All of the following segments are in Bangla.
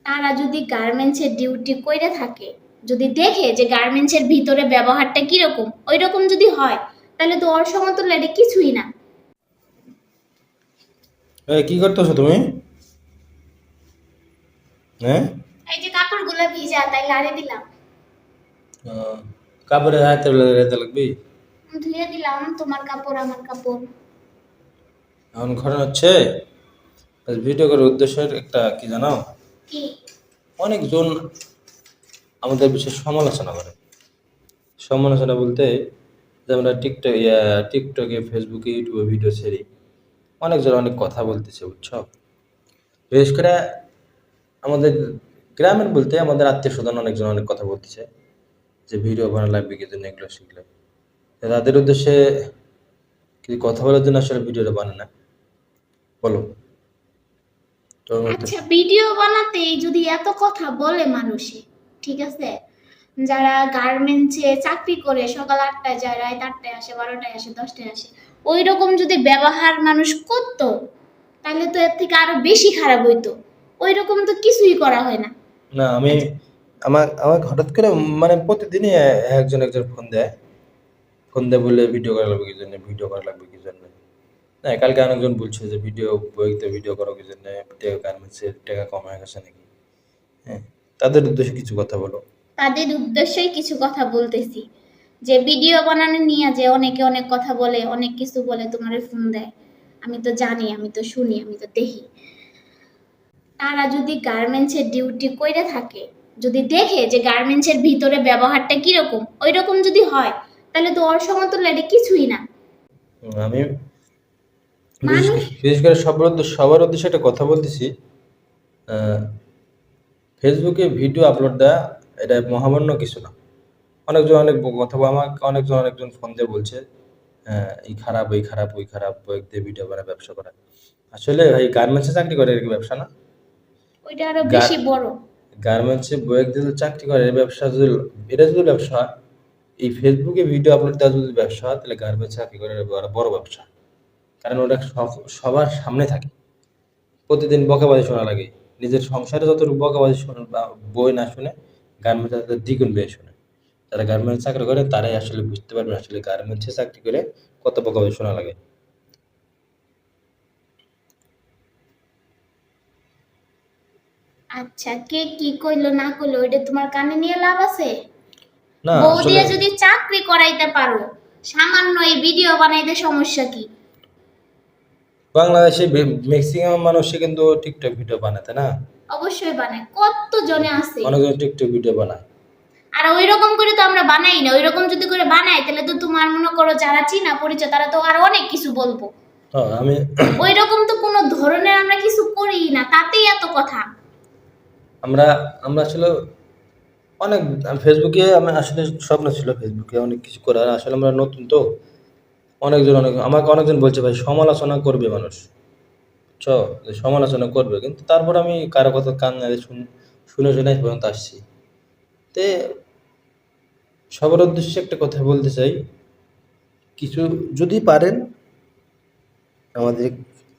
তারা যদি গার্মেন্টসের ডিউটি কইরা থাকে, যদি দেখে যে গার্মেন্টসের ভিতরে ব্যবহারটা কিরকম, ওই রকম যদি হয়, তাহলে তো ওর সমতুল্য এটা কিছুই না। কি করতেছো তুমি? হ্যাঁ। এই যে কাপড়গুলো ভিজা, তাই লাড়ে দিলাম। কাপড়ে হাতে লেগে লাগবি। ধুয়ে দিলাম, তোমার কাপড় আমার কাপড়। এখন ঘটনা হচ্ছে ভিডিও করার উদ্দেশ্যের একটা কি জানো, কি? অনেকজন আমাদের বিশেষ সমালোচনা করে। সমালোচনা বলতে যে আমরা টিকটকে, ফেসবুকে, ইউটিউবে ভিডিও ছেড়ি, অনেকজন অনেক কথা বলতেছে, বুঝছো? বিশেষ করে আমাদের গ্রামের বলতে আমাদের আত্মীয় স্বজন অনেকজন অনেক কথা বলতেছে যে ভিডিও বানানো লাগবে কি জন্য, এগুলো শিখলে তাদের উদ্দেশ্যে কিছু কথা বলার জন্য আসলে ভিডিওটা বানায় না। বলো তোর মতে। আচ্ছা, ভিডিও বানাতে যদি এত কথা বলে মানুষে, ঠিক আছে, যারা গার্মেন্টসে চাকরি করে সকাল 8টায় যায়, রাত 8টায় আসে, 12টায় আসে, 10টায় আসে, ওই রকম যদি ব্যবহার মানুষ করতো, তাহলে তো এর থেকে আরো বেশি খারাপ হইতো। ওই রকম তো কিছুই করা হয় না। না আমি আমাকে হঠাৎ করে মানে প্রতিদিনই একজন একজন ফোন দেয় বলে ভিডিও করা লাগবে কি জন্য, ভিডিও করা লাগবে কি জন্য। না কালকে অনেকজন বলছে যে বইতে ভিডিও করা কি জন্য, গার্মেন্টসের টাকা কম হয়ে গেছে নাকি। হ্যাঁ, তাদের উদ্দেশ্যে কিছু কথা বলো। তাদের উদ্দেশ্যেই কিছু কথা বলতেছি, যে ভিডিও বানানো নিয়ে যে অনেকে অনেক কথা বলে, অনেক কিছু বলে, তোমারে ফোন দেয়, আমি তো জানি, আমি তো শুনি, আমি তো দেখি। তারা যদি গার্মেন্টসের ডিউটি কইরা থাকে, যদি দেখে যে গার্মেন্টসের ভিতরে ব্যবহারটা কিরকম, ওই রকম যদি হয়, তাহলে তো ওর সমতুল্য এটা কিছুই না। আমি মানুষ বিশেষ করে সবার উদ্দেশ্যে একটা কথা বলতেছি। ফেসবুকে ভিডিও আপলোড দেওয়া এটা মহামান্য কিছু না। অনেকজন অনেক কথা আমাকে অনেকজন ফোন দিয়ে বলছে এই খারাপ, এই খারাপ, ওই খারাপ, বই দিয়ে ভিডিও বানায় ব্যবসা করা। আসলে ভাই গার্মেন্টসে চাকরি করে এর কি ব্যবসা না? ওইটা আরো বেশি বড়। গার্মেন্টসে বইয়ের দিয়ে চাকরি করে এর ব্যবসা যদি, এটা যদি ব্যবসা হয়, এই ফেসবুকে ভিডিও আপলোড দেওয়া যদি ব্যবসা হয়, তাহলে গার্মেন্টস চাকরি করে বড় বড় ব্যবসা। কারণ ওটা সবার সামনে থাকে, প্রতিদিন বকাবাজি শোনা লাগে। নিজের সংসারে যতটুকু বকাবাজি শোনে বা বই না শুনে, গার্মেন্টসে তাদের দ্বিগুণ বেশি শোনে। যারা গার্মেন্টস চাকরি করে তারাই আসলে বুঝতে পারবে আসলে গার্মেন্টসে চাকরি করে কত বকাবাজি শোনা লাগে। আচ্ছা, কে কি কইলো না কইলো ওইটা তোমার কানে নিয়ে লাভ আছে? না বউ আসলে দিয়ে যদি চাকরি করাইতে পারো, সামান্য এই ভিডিও বানাইতে সমস্যা কি? বাংলাদেশে ম্যাক্সিমাম মানুষই কিন্তু টিকটক ভিডিও বানায়, তাই না? অবশ্যই বানায়, কত জনে আছে। অনেকজন টিকটক ভিডিও বানায়। আর ওই রকম করে তো আমরা বানাই না। ওই রকম যদি করে বানাই, তাহলে তো তোমার মনে করো যারা চিনা পরিচয়, তারা তো আর অনেক কিছু বলবো। হ্যাঁ, আমি ওই রকম তো কোনো ধরনের আমরা কিছু করি না, তাতেই এত কথা। আমরা আমরা আসলে অনেক ফেসবুকে আমি আসলে স্বপ্ন ছিল ফেসবুকে অনেক কিছু করার। আসলে আমরা নতুন তো, আমাকে অনেকজন বলছে ভাই সমালোচনা করবে মানুষ, বুঝছো? যে সমালোচনা করবে, কিন্তু তারপর আমি কারো কথা কান না দিয়ে শুনে শুনে আজ পর্যন্ত আসছি। তে সবার উদ্দেশ্যে একটা কথা বলতে চাই, কিছু যদি পারেন আমাদের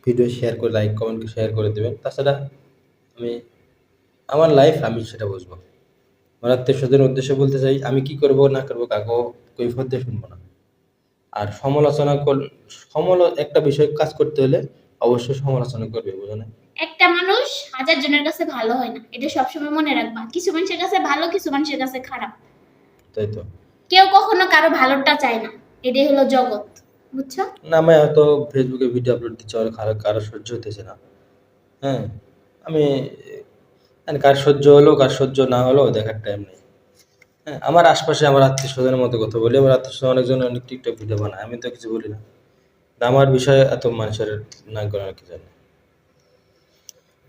ভিডিও শেয়ার করে, লাইক কমেন্ট শেয়ার করে দেবেন। তাছাড়া আমি আমার লাইফ আমি সেটা বুঝবো। আমার আত্মীয় স্বজনের উদ্দেশ্যে বলতে চাই, আমি কি করব না করবো কাকেও কৈফিয়ত দিয়ে শুনবো না। আর একটা বিষয় কাজ করতে হলে অবশ্যই সমালোচনা করবে, বুঝো না? একটা মানুষ হাজার জনের কাছে ভালো হয় না, এটা সবসময় মনে রাখবা। কিছু মানুষের কাছে ভালো, কিছু মানুষের কাছে খারাপ। তাই তো। কেউ কখনো কারো ভালোটা চায় না, এটাই হলো জগৎ, বুঝছো? না আমি হয়তো ফেসবুকে ভিডিও আপলোড দিচ্ছি, আর কারো সহ্য হতেছে না। হ্যাঁ, আমি কার সহ্য হলো কার সহ্য না হলো দেখার টাইম নেই। হ্যাঁ, আমার আশপাশে আমার আত্মীয় স্বজনের মতো কথা বলি, আমার আত্মীয় স্বজন অনেকজন অনেক টিকটক ভিডিও বানায়, আমি তো কিছু বলি না। আমার বিষয়ে এত মানুষের না করার কি জানি।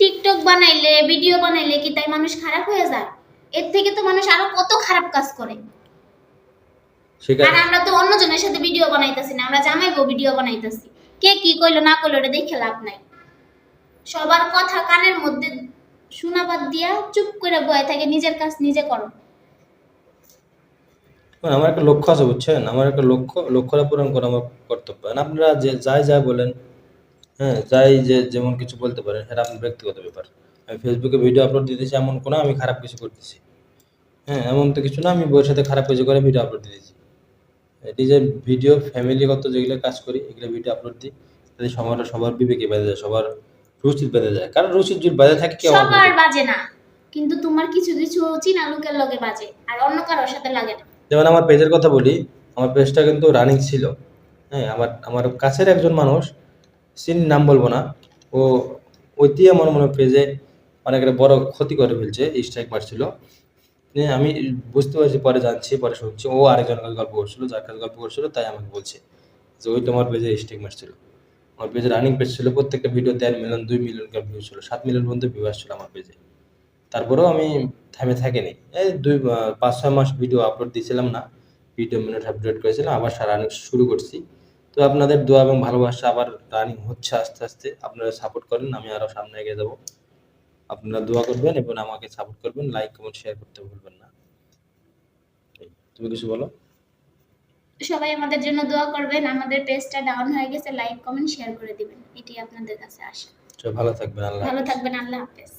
টিকটক বানাইলে, ভিডিও বানাইলে কি তাই মানুষ খারাপ হয়ে যায়? এর থেকে তো মানুষ আরো কত খারাপ কাজ করে। আর আমরা তো অন্যজনের সাথে ভিডিও বানাইতেছি না, আমরা জামাইবো ভিডিও বানাইতেছি। কে কি কইলো না কইলো এটা দেখে লাভ নাই। সবার কথা কানের মধ্যে শোনাবাদ দিয়া চুপ করে বয়ে থাকে, নিজের কাজ নিজে করো। আমার একটা লক্ষ্য আছে, বুঝছেন? আমার একটা লক্ষ্যটা পূরণ করা আমার কর্তব্য। আর আপনারা যে যাই বলেন, হ্যাঁ, যাই যেমন কিছু বলতে পারেন, এটা আপনার ব্যক্তিগত ব্যাপার। আমি ফেসবুকে ভিডিও আপলোড দিতেছি এমন কোনো আমি খারাপ কিছু করতেছি, হ্যাঁ এমন তো কিছু না আমি বউয়ের সাথে খারাপ কিছু করে ভিডিও আপলোড দিতেছি। এটি যে ভিডিও ফ্যামিলিগত যেগুলো কাজ করি এগুলো ভিডিও আপলোড দিই, তাতে সবার বিবেকে বেঁধে যায়, সবার রুচির বেঁধে যায়, কারণ রুচির যদি বেঁধে থাকে কেউ আমার সবার ভিডিও, বাজে না, কিন্তু তোমার কিছু কিছু চীনা লোকের লগে বাজে, আর অন্য কারোর সাথে লাগে না। যেমন আমার পেজের কথা বলি, আমার পেজটা কিন্তু রানিং ছিল, হ্যাঁ আমার আমার কাছের একজন মানুষ, নাম বলবো না, ও ওইটি আমার মনে হয় পেজে অনেক একটা বড় ক্ষতি করে ফেলছে, স্ট্রাইক মারছিল। আমি বুঝতে পারছি, পরে জানছি, পরে শুনছি ও আরেকজনের কাছে গল্প করছিল, যার কাছে গল্প করছিল তাই আমাকে বলছে যে ওই তোমার পেজে স্ট্রাইক মারছিল। আমার পেজে রানিং পেজ ছিল, প্রত্যেকটা ভিডিও 1.5 মিলিয়ন 2 মিলিয়ন ভিউ ছিল, 7 মিলিয়ন পর্যন্ত ভিউ আসছিল আমার পেজে। তারপরেও আমি থেমে থাকিনি, এই 5-6 মাস ভিডিও আপলোড দিয়েছিলাম না, ভিডিও মিনিট আপলোড করেছিলাম, আবার রানিং শুরু করছি। তো আপনাদের দোয়া এবং ভালোবাসা আবার রানিং হচ্ছে আস্তে আস্তে, আপনারা সাপোর্ট করেন, আমি আরও সামনে এগিয়ে যাবো। আপনারা দোয়া করবেন এবং আমাকে সাপোর্ট করবেন, লাইক কমেন্ট শেয়ার করতে ভুলবেন না। তুমি কিছু বলো। সবাই আমাদের জন্য দোয়া করবেন, আমাদের পেজটা ডাউন হয়ে গেছে, লাইক কমেন্ট শেয়ার করে দিবেন, এটি আপনাদের কাছে আসে। ভালো থাকবেন, আল্লাহ ভালো হাফেজ। থাকবেন, আল্লাহ হাফেজ।